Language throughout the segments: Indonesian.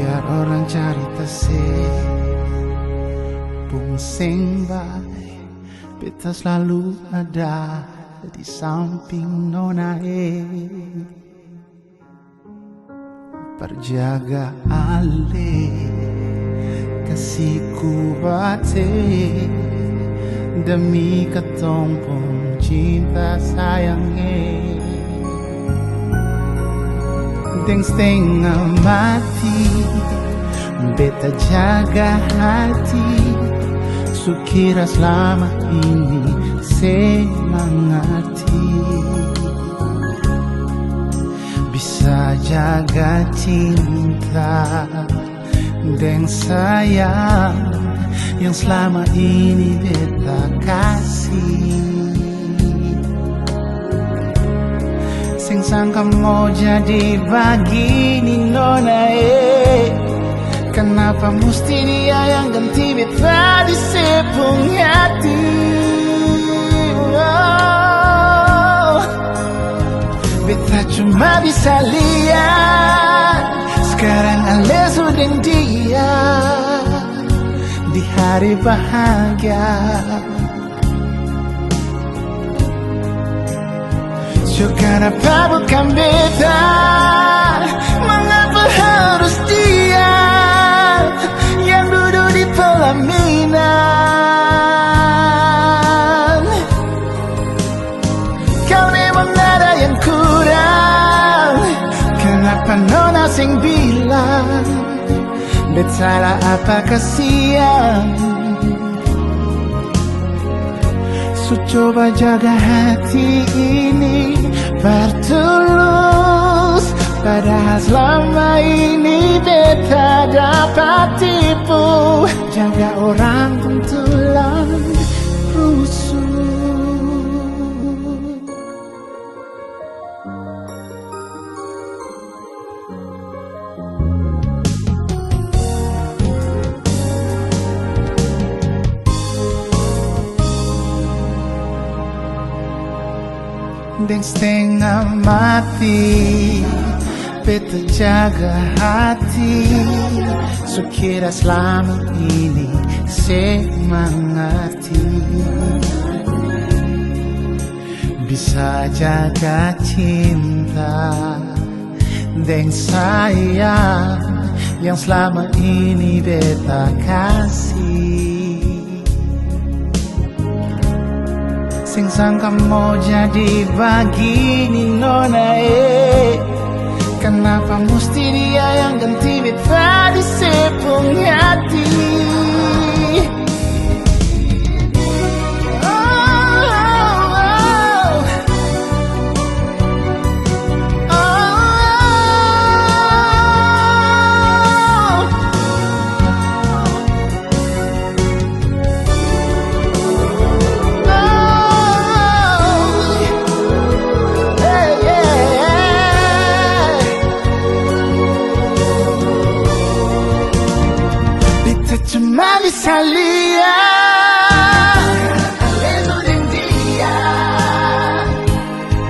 Biar orang cerita sih Bungsing bay beta selalu ada di samping nona Perjaga ale kasihku bate demi ketompong cinta sayangnya Deng setengah mati beta jaga hati Sukira selama ini semangati Bisa jaga cinta dan sayang Yang selama ini beta kasih Sing sangka mau jadi begini nona Kenapa mesti dia yang ganti beta di sepung hati Beta cuma bisa lihat Sekarang ale sudah dia Di hari bahagia So kenapa bukan beta Mengapa harus dia Yang duduk di pelaminan Kau memang ada yang kurang Kenapa nona sing bilang Bet salah apa kasihan So coba jaga hati ini bertulus Padahal selama ini beta dapat tipu Jaga orang kuntulan rusuh Dan setengah mati beta jaga hati Sukira selama ini semangati Bisa jaga cinta dan sayang Yang selama ini beta kasih Sing sangka mau jadi begini nona Kenapa mesti dia yang ganti beta di sepung hati Cuma bisa lihat Itu dan dia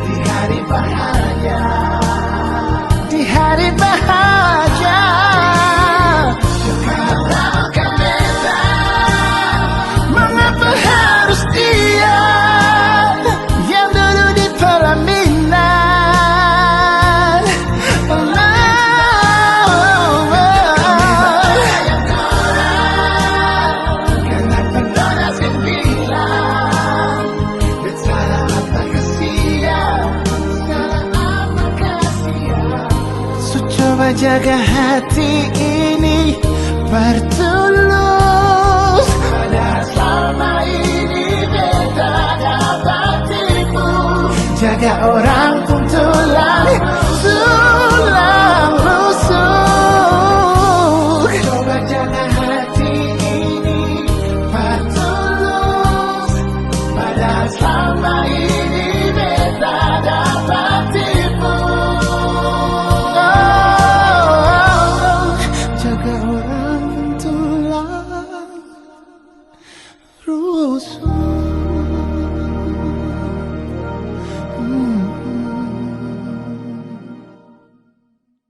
Di hari bahagia Di hari bahagia Kenapa bukan beta Mengapa harus dia Yang dulu di pelaminan Coba jaga hati ini bertulus Padahal selama ini beta dapat tipu Jaga orang kuntulan tulang rusuk Coba jaga hati ini bertulus Padahal selama ini beta dapat tipu Jaga orang tulang rusuk